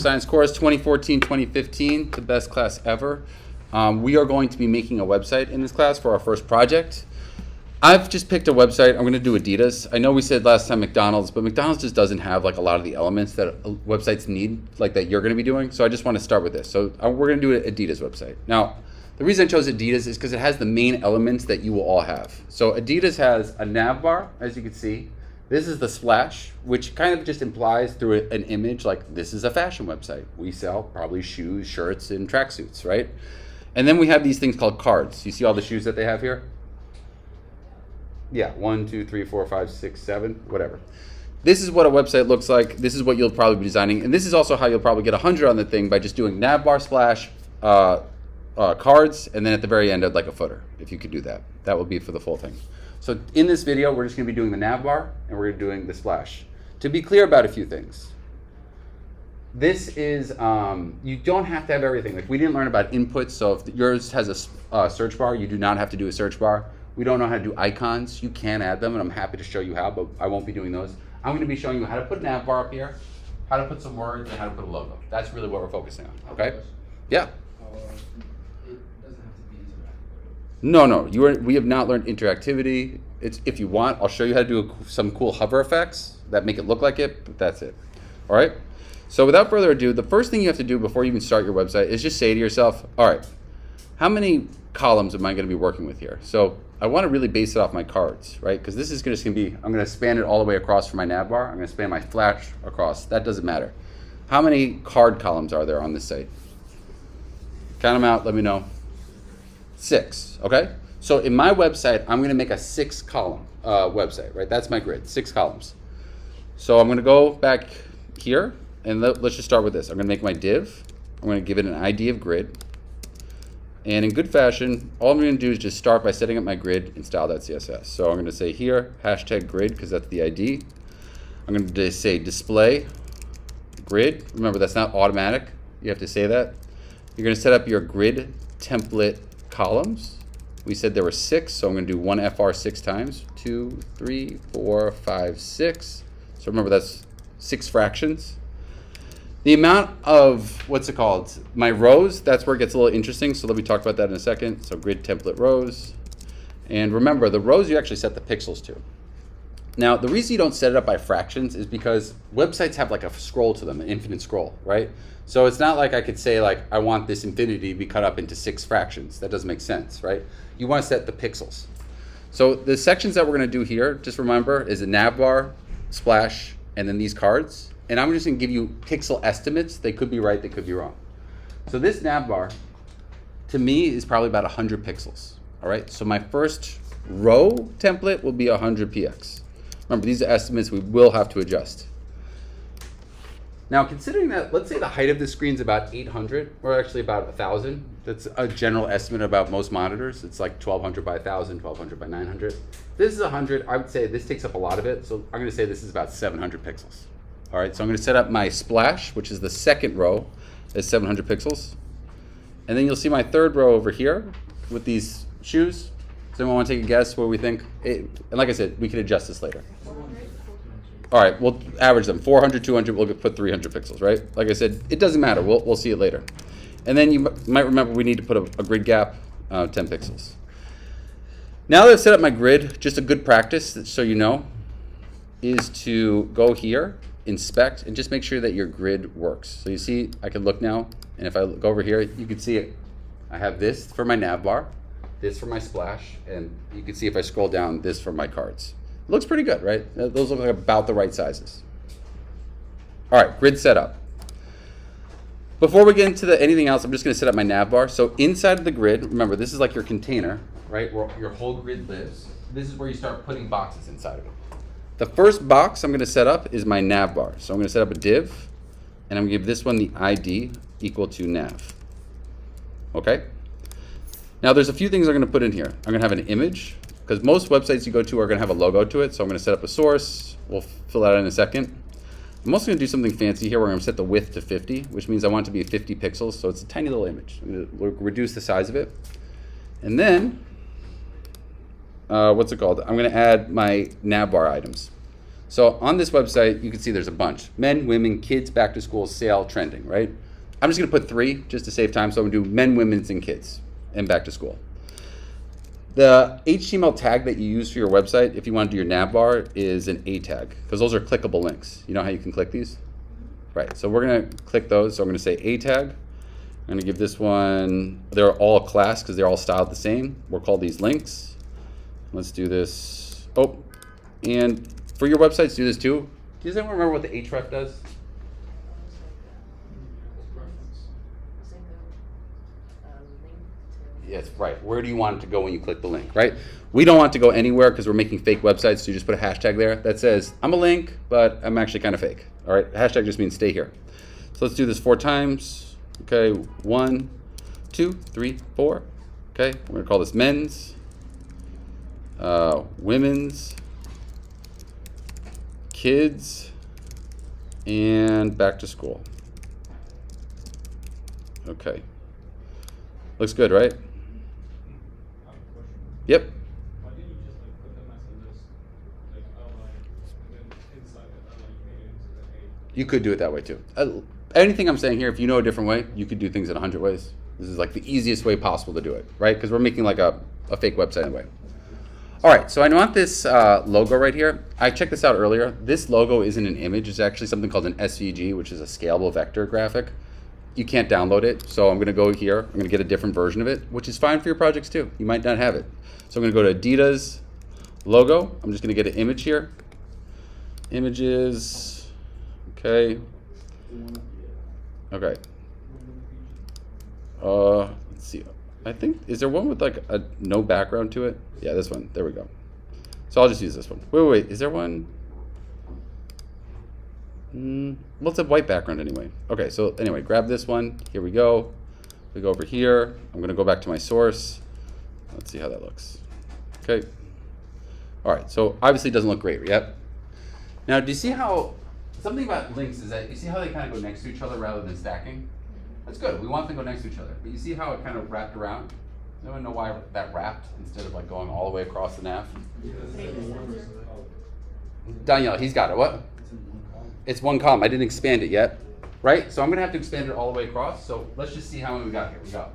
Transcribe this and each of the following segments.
Science course 2014-2015, the best class ever. We are going to be making a website in this class for our first project. I've just picked a website. I'm going to do Adidas. I know we said last time McDonald's, but McDonald's just doesn't have like a lot of the elements that websites need, like that you're going to be doing. So I just want to start with this. So we're going to do an Adidas website. Now, the reason I chose Adidas is because it has the main elements that you will all have. So Adidas has a nav bar, as you can see. This is the splash, which kind of just implies through an image like this is a fashion website. We sell probably shoes, shirts, and tracksuits, right? And then we have these things called cards. You see all the shoes that they have here? Yeah, 1, 2, 3, 4, 5, 6, 7, whatever. This is what a website looks like. This is what you'll probably be designing. And this is also how you'll probably get 100 on the thing by just doing nav bar splash, cards, and then at the very end, like a footer, if you could do that. That will be for the full thing. So in this video, we're just going to be doing the nav bar and we're doing the splash. To be clear about a few things, this is, you don't have to have everything. Like we didn't learn about inputs, so if yours has a search bar, you do not have to do a search bar. We don't know how to do icons. You can add them, and I'm happy to show you how, but I won't be doing those. I'm going to be showing you how to put a nav bar up here, how to put some words, and how to put a logo. That's really what we're focusing on, okay? Yeah? No, we have not learned interactivity. It's, if you want, I'll show you how to do some cool hover effects that make it look like it, but that's it. All right? So without further ado, the first thing you have to do before you even start your website is just say to yourself, all right, how many columns am I going to be working with here? So I want to really base it off my cards, right? Because this is just going to be, I'm going to span it all the way across for my nav bar. I'm going to span my flash across. That doesn't matter. How many card columns are there on this site? Count them out. Let me know. 6, okay? So in my website, I'm gonna make a 6-column website, right? That's my grid, 6 columns. So I'm gonna go back here, and let's just start with this. I'm gonna make my div. I'm gonna give it an ID of grid. And in good fashion, all I'm gonna do is just start by setting up my grid in style.css. So I'm gonna say here, hashtag grid, because that's the ID. I'm gonna say display grid. Remember, that's not automatic. You have to say that. You're gonna set up your grid template columns. We said there were 6, so I'm going to do one FR 6 times. 2, 3, 4, 5, 6. So remember, that's 6 fractions. The amount of, my rows, that's where it gets a little interesting, so let me talk about that in a second. So grid template rows. And remember, the rows you actually set the pixels to. Now, the reason you don't set it up by fractions is because websites have like a scroll to them, an infinite scroll, right? So it's not like I could say like, I want this infinity to be cut up into 6 fractions. That doesn't make sense, right? You want to set the pixels. So the sections that we're going to do here, just remember, is a nav bar, splash, and then these cards. And I'm just going to give you pixel estimates. They could be right, they could be wrong. So this nav bar, to me, is probably about 100 pixels, all right? So my first row template will be 100 px. Remember, these are estimates we will have to adjust. Now, considering that, let's say the height of the screen is about 800, or actually about 1,000. That's a general estimate about most monitors. It's like 1,200 by 1,000, 1,200 by 900. This is 100. I would say this takes up a lot of it, so I'm going to say this is about 700 pixels. All right, so I'm going to set up my splash, which is the second row, as 700 pixels. And then you'll see my third row over here with these shoes. Does anyone want to take a guess what we think? And like I said, we can adjust this later. All right, we'll average them. 400, 200, we'll put 300 pixels, right? Like I said, it doesn't matter. We'll see it later. And then you might remember we need to put a grid gap, 10 pixels. Now that I've set up my grid, just a good practice, so you know, is to go here, inspect, and just make sure that your grid works. So you see, I can look now, and if I go over here, you can see it. I have this for my nav bar, this for my splash, and you can see if I scroll down, this for my cards. Looks pretty good, right? Those look like about the right sizes. All right, grid setup. Before we get into anything else, I'm just going to set up my nav bar. So inside of the grid, remember, this is like your container, right, where your whole grid lives. This is where you start putting boxes inside of it. The first box I'm going to set up is my nav bar. So I'm going to set up a div, and I'm going to give this one the ID equal to nav. Okay? Now, there's a few things I'm going to put in here. I'm going to have an image, because most websites you go to are going to have a logo to it. So I'm going to set up a source. We'll fill that out in a second. I'm also going to do something fancy here where I'm going to set the width to 50, which means I want it to be 50 pixels. So it's a tiny little image. I'm going to reduce the size of it. And then, I'm going to add my nav bar items. So on this website, you can see there's a bunch. Men, women, kids, back to school, sale, trending, right? I'm just gonna put 3 just to save time. So I'm gonna do men, women's, and kids, and back to school. The HTML tag that you use for your website, if you want to do your nav bar, is an A tag, because those are clickable links. You know how you can click these? Right, so we're gonna click those. So I'm gonna say A tag. I'm gonna give this one, they're all class because they're all styled the same. We'll call these links. Let's do this. Oh, and for your websites, do this too. Does anyone remember what the href does? Yes, right. Where do you want it to go when you click the link, right? We don't want it to go anywhere because we're making fake websites, so you just put a hashtag there that says, I'm a link, but I'm actually kind of fake. All right, hashtag just means stay here. So let's do this 4 times. Okay, 1, 2, 3, 4. Okay, we're gonna call this men's, women's, kids, and back to school. Okay, looks good, right? Yep. Why didn't you just put them as a list, outline, and then inside the outline you made it into the A? You could do it that way too. Anything I'm saying here, if you know a different way, you could do things in 100 ways. This is the easiest way possible to do it, right? Because we're making a fake website anyway. All right, so I want this logo right here. I checked this out earlier. This logo isn't an image. It's actually something called an SVG, which is a scalable vector graphic. You can't download it, so I'm gonna go here. I'm gonna get a different version of it, which is fine for your projects too. You might not have it. So I'm gonna go to Adidas logo. I'm just gonna get an image here. Images, okay. Okay. Let's see. I think, is there one with a no background to it? Yeah, this one. There we go. So I'll just use this one. Wait. Is there one? Well, it's a white background anyway. Okay, so anyway, grab this one. Here we go. We go over here. I'm gonna go back to my source. Let's see how that looks. Okay. All right, so obviously it doesn't look great yet. Now, do you see how, something about links is that you see how they kind of go next to each other rather than stacking? That's good. We want them to go next to each other. But you see how it kind of wrapped around? Does anyone know why that wrapped instead of going all the way across the nav? Danielle, he's got it. What? It's one column. I didn't expand it yet, right? So I'm gonna have to expand it all the way across. So let's just see how many we got here. We got,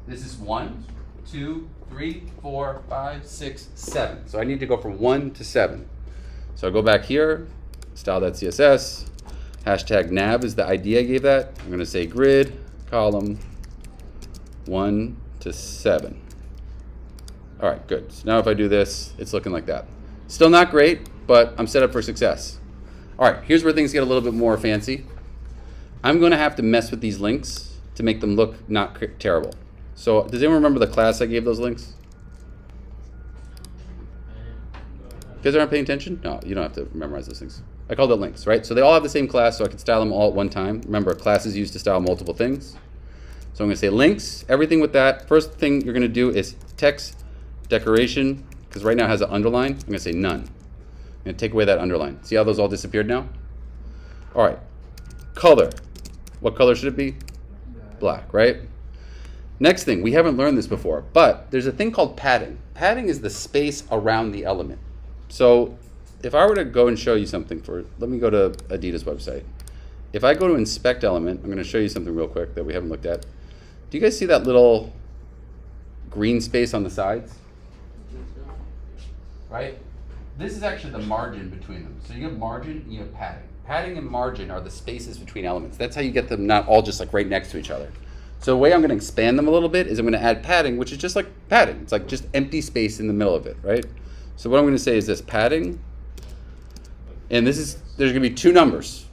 this is 1, 2, 3, 4, 5, 6, 7. So I need to go from 1 to 7. So I go back here, style.css, hashtag nav is the ID I gave that. I'm gonna say grid, column, 1 to 7. All right, good. So now if I do this, it's looking like that. Still not great, but I'm set up for success. All right, here's where things get a little bit more fancy. I'm gonna have to mess with these links to make them look not terrible. So does anyone remember the class I gave those links? You guys aren't paying attention? No, you don't have to memorize those things. I called it links, right? So they all have the same class, so I can style them all at one time. Remember, a class is used to style multiple things. So I'm gonna say links, everything with that. First thing you're gonna do is text decoration, because right now it has an underline. I'm gonna say none. I'm gonna take away that underline. See how those all disappeared now? All right, color. What color should it be? Black, right? Next thing, we haven't learned this before, but there's a thing called padding. Padding is the space around the element. So if I were to go and show you something let me go to Adidas website. If I go to inspect element, I'm gonna show you something real quick that we haven't looked at. Do you guys see that little green space on the sides? Right? This is actually the margin between them. So you have margin and you have padding. Padding and margin are the spaces between elements. That's how you get them not all just right next to each other. So the way I'm gonna expand them a little bit is I'm gonna add padding, which is just like padding. It's like just empty space in the middle of it, right? So what I'm gonna say is this, padding, and there's gonna be 2 numbers.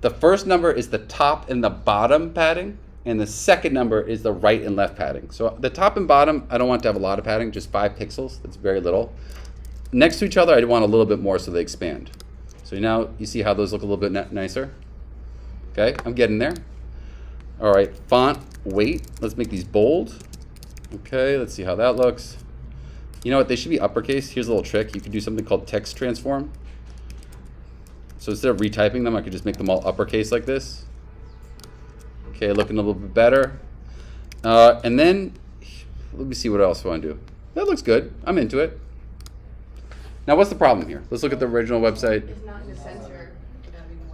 The first number is the top and the bottom padding, and the second number is the right and left padding. So the top and bottom, I don't want to have a lot of padding, just 5 pixels, that's very little. Next to each other, I want a little bit more so they expand. So now you see how those look a little bit nicer? Okay, I'm getting there. All right, font weight, let's make these bold. Okay, let's see how that looks. You know what, they should be uppercase. Here's a little trick. You can do something called text transform. So instead of retyping them, I could just make them all uppercase like this. Okay, looking a little bit better. And then, let me see what else I want to do. That looks good. I'm into it. Now, what's the problem here? Let's look at the original website. It's not in the center.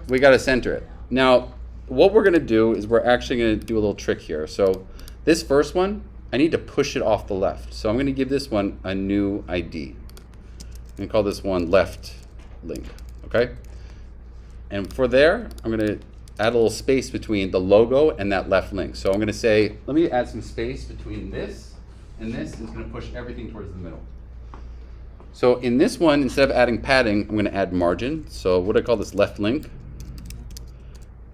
We got to center it. Now, what we're going to do is we're actually going to do a little trick here. So this first one, I need to push it off the left. So I'm going to give this one a new ID. I'm going to call this one left link, okay? And for there, I'm going to add a little space between the logo and that left link. So I'm going to say, let me add some space between this and this, and it's going to push everything towards the middle. So in this one, instead of adding padding, I'm going to add margin. So what do I call this? Left link.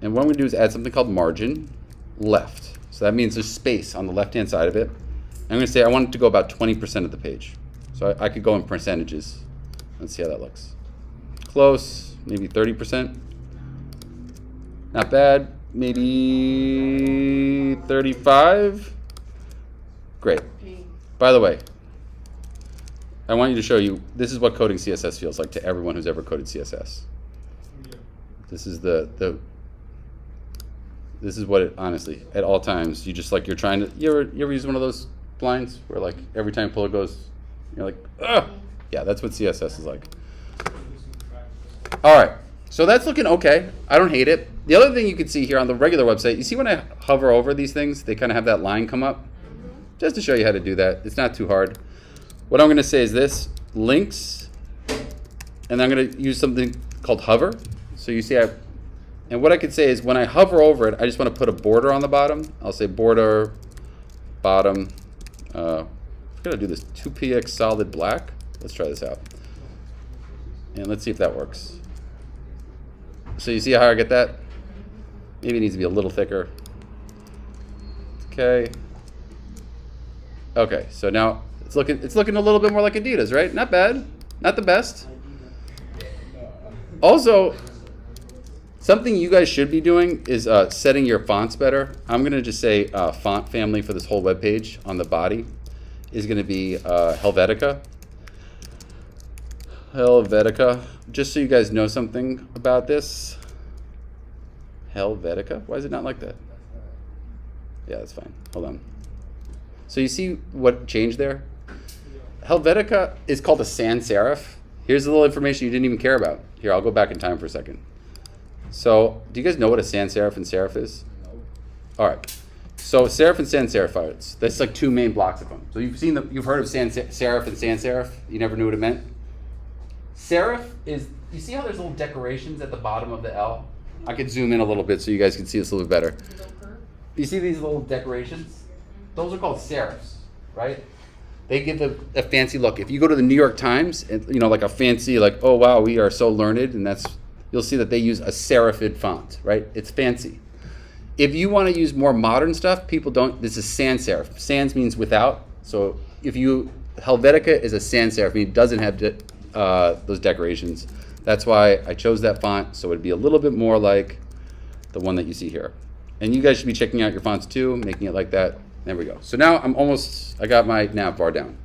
And what I'm going to do is add something called margin left. So that means there's space on the left-hand side of it. I'm going to say I want it to go about 20% of the page. So I could go in percentages. Let's see how that looks. Close, maybe 30%. Not bad. Maybe 35. Great. By the way, I want you to show you, this is what coding CSS feels like to everyone who's ever coded CSS. Yeah. This is this is what it, honestly, at all times, you just like, you're trying to, you ever use one of those blinds where like every time pull it goes, you're like, ugh. Yeah, that's what CSS is like. All right, so that's looking okay. I don't hate it. The other thing you can see here on the regular website, you see when I hover over these things, they kind of have that line come up. Just to show you how to do that. It's not too hard. What I'm going to say is this, links, and I'm going to use something called hover. So you see, and what I could say is when I hover over it, I just want to put a border on the bottom. I'll say border, bottom, I'm going to do this 2px solid black. Let's try this out. And let's see if that works. So you see how I get that? Maybe it needs to be a little thicker. Okay. Okay, so now it's looking a little bit more like Adidas, right? Not bad. Not the best. Also, something you guys should be doing is setting your fonts better. I'm going to just say font family for this whole web page on the body is going to be Helvetica. Helvetica. Just so you guys know something about this. Helvetica? Why is it not like that? Yeah, that's fine. Hold on. So you see what changed there? Helvetica is called a sans serif. Here's a little information you didn't even care about. Here, I'll go back in time for a second. So, do you guys know what a sans serif and serif is? No. All right. So, serif and sans serif are, that's like two main blocks of them. So you've heard of serif and sans serif. You never knew what it meant. Serif is, you see how there's little decorations at the bottom of the L? I could zoom in a little bit so you guys can see this a little bit better. You see these little decorations? Those are called serifs, right? They give a fancy look. If you go to the New York Times, and, like a fancy, like, oh wow, we are so learned, and you'll see that they use a serifed font, right? It's fancy. If you want to use more modern stuff, people don't. This is sans serif. Sans means without. So Helvetica is a sans serif. I mean, it doesn't have those decorations. That's why I chose that font, so it'd be a little bit more like the one that you see here. And you guys should be checking out your fonts too, making it like that. There we go. So now I got my nav bar down.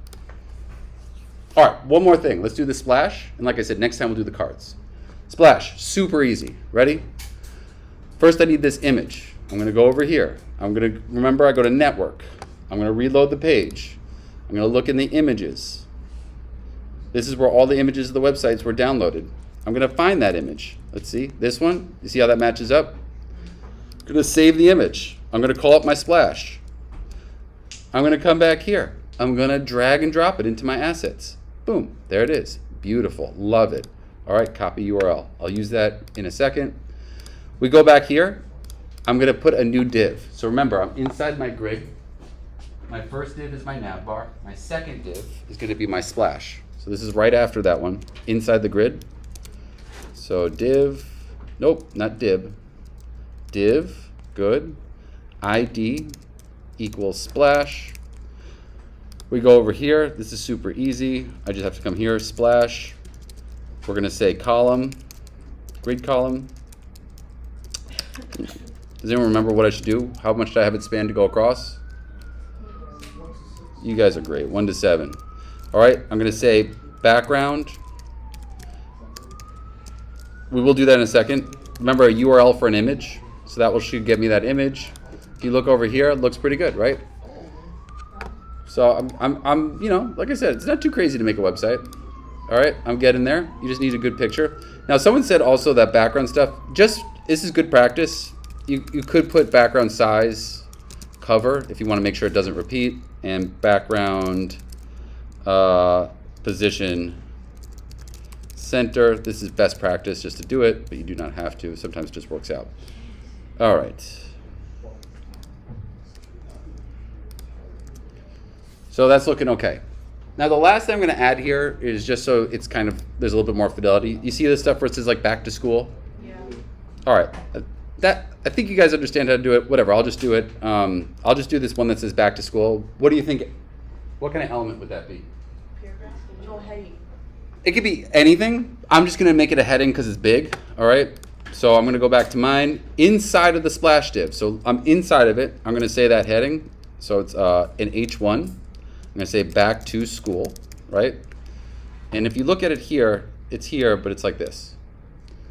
All right, one more thing. Let's do the splash. And like I said, next time we'll do the cards. Splash, super easy. Ready? First, I need this image. I'm going to go over here. Remember, I go to network. I'm going to reload the page. I'm going to look in the images. This is where all the images of the websites were downloaded. I'm going to find that image. Let's see. This one. You see how that matches up? I'm going to save the image. I'm going to call up my splash. I'm going to come back here. I'm going to drag and drop it into my assets. Boom. There it is. Beautiful. Love it. All right, copy URL. I'll use that in a second. We go back here. I'm going to put a new div. So remember, I'm inside my grid. My first div is my nav bar. My second div is going to be my splash. So this is right after that one, inside the grid. So div, nope, not div. Div, good. ID equals splash. We go over here. This is super easy. I just have to come here, splash. We're going to say column, grid column. Does anyone remember what I should do? How much do I have it span to go across? You guys are great. 1 to 7. All right, I'm going to say background. We will do that in a second. Remember a URL for an image. So that should get me that image. If you look over here, it looks pretty good, right? So I'm like I said, it's not too crazy to make a website. All right, I'm getting there. You just need a good picture. Now, someone said also that background stuff, this is good practice. You could put background size cover if you want to make sure it doesn't repeat, and background position center. This is best practice just to do it, but you do not have to. Sometimes it just works out. All right. So that's looking okay. Now the last thing I'm going to add here is just so it's kind of, there's a little bit more fidelity. You see this stuff where it says like back to school? Yeah. All right. I think you guys understand how to do it. Whatever, I'll just do it. I'll just do this one that says back to school. What do you think? What kind of element would that be? Paragraph? No, heading. It could be anything. I'm just going to make it a heading because it's big. All right. So I'm going to go back to mine. Inside of the splash div. So I'm inside of it. I'm going to say that heading. So it's in H1. I'm going to say back to school, right? And if you look at it here, it's here, but it's like this.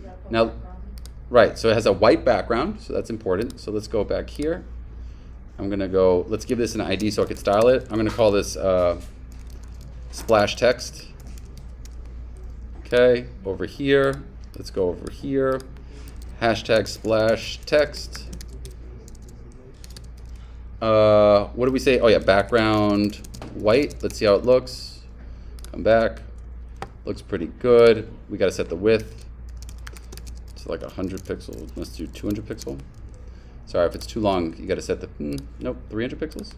Yeah, Now, background. right, so it has a white background, so that's important. So let's go back here. I'm going to go, let's give this an ID so I can style it. I'm going to call this splash text. Okay, over here. Let's go over here. Hashtag splash text. What do we say? Oh yeah, background white. Let's see how it looks. Come back. Looks pretty good. We got to set the width to like 100 pixels. Let's do 200 pixel. Sorry, if it's too long, you got to set the, nope, 300 pixels.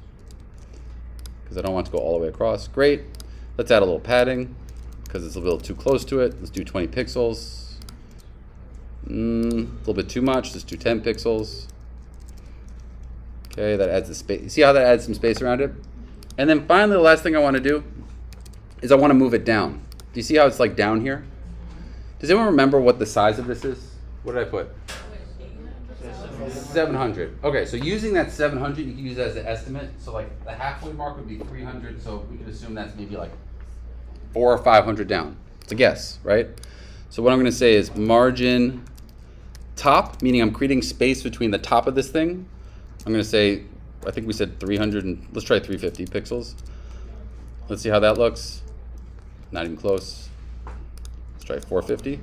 Because I don't want to go all the way across. Great. Let's add a little padding because it's a little too close to it. Let's do 20 pixels. A little bit too much. Let's do 10 pixels. Okay, that adds the space. You see how that adds some space around it? And then finally, the last thing I want to do is I want to move it down. Do you see how it's like down here? Does anyone remember what the size of this is? What did I put? 700. Okay, so using that 700, you can use that as an estimate. So like the halfway mark would be 300. So we could assume that's maybe like 400 or 500 down. It's a guess, right? So what I'm going to say is margin top, meaning I'm creating space between the top of this thing. I'm going to say, I think we said 300, and let's try 350 pixels. Let's see how that looks. Not even close. Let's try 450.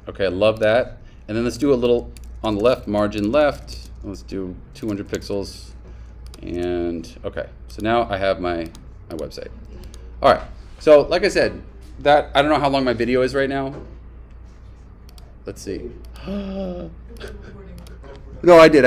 Okay, I love that. And then let's do a little on the left, margin left. Let's do 200 pixels. And okay, so now I have my website. All right, so like I said, that I don't know how long my video is right now. Let's see. No, I did.